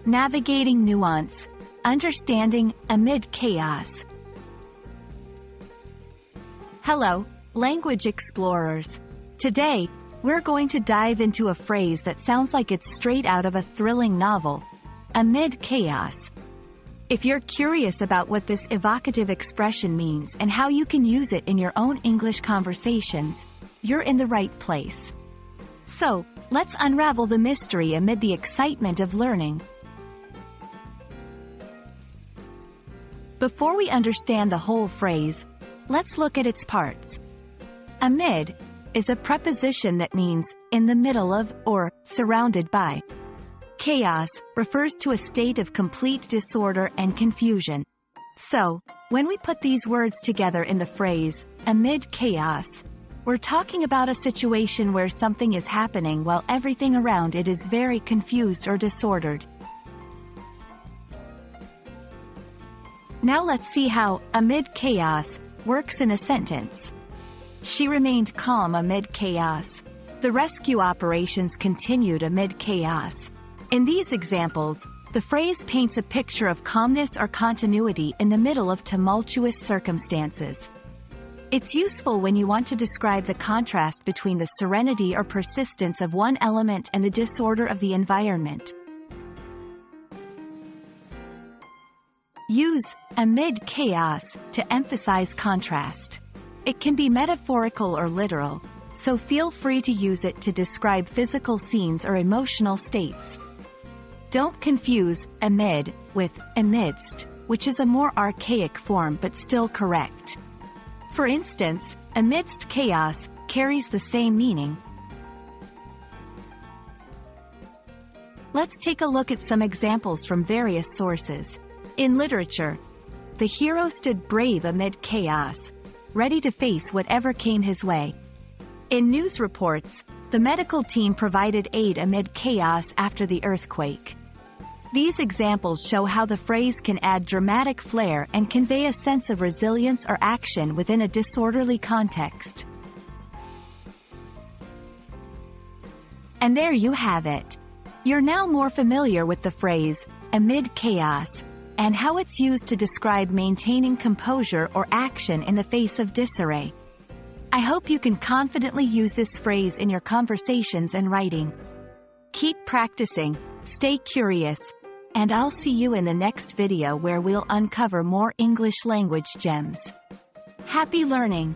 Navigating nuance, understanding amid chaos. Hello, language explorers. Today, we're going to dive into a phrase that sounds like it's straight out of a thrilling novel, amid chaos. If you're curious about what this evocative expression means and how you can use it in your own English conversations, you're in the right place. So, let's unravel the mystery amid the excitement of learning. Before we understand the whole phrase, let's look at its parts. Amid is a preposition that means in the middle of or surrounded by. Chaos refers to a state of complete disorder and confusion. So, when we put these words together in the phrase, amid chaos, we're talking about a situation where something is happening while everything around it is very confused or disordered. Now let's see how amid chaos works in a sentence. She remained calm amid chaos. The rescue operations continued amid chaos. In these examples, the phrase paints a picture of calmness or continuity in the middle of tumultuous circumstances. It's useful when you want to describe the contrast between the serenity or persistence of one element and the disorder of the environment. Use amid chaos to emphasize contrast. It can be metaphorical or literal, so feel free to use it to describe physical scenes or emotional states. Don't confuse amid with amidst, which is a more archaic form but still correct. For instance, amidst chaos carries the same meaning. Let's take a look at some examples from various sources. In literature, the hero stood brave amid chaos, ready to face whatever came his way. In news reports, the medical team provided aid amid chaos after the earthquake. These examples show how the phrase can add dramatic flair and convey a sense of resilience or action within a disorderly context. And there you have it. You're now more familiar with the phrase, amid chaos, and how it's used to describe maintaining composure or action in the face of disarray. I hope you can confidently use this phrase in your conversations and writing. Keep practicing, stay curious, and I'll see you in the next video where we'll uncover more English language gems. Happy learning!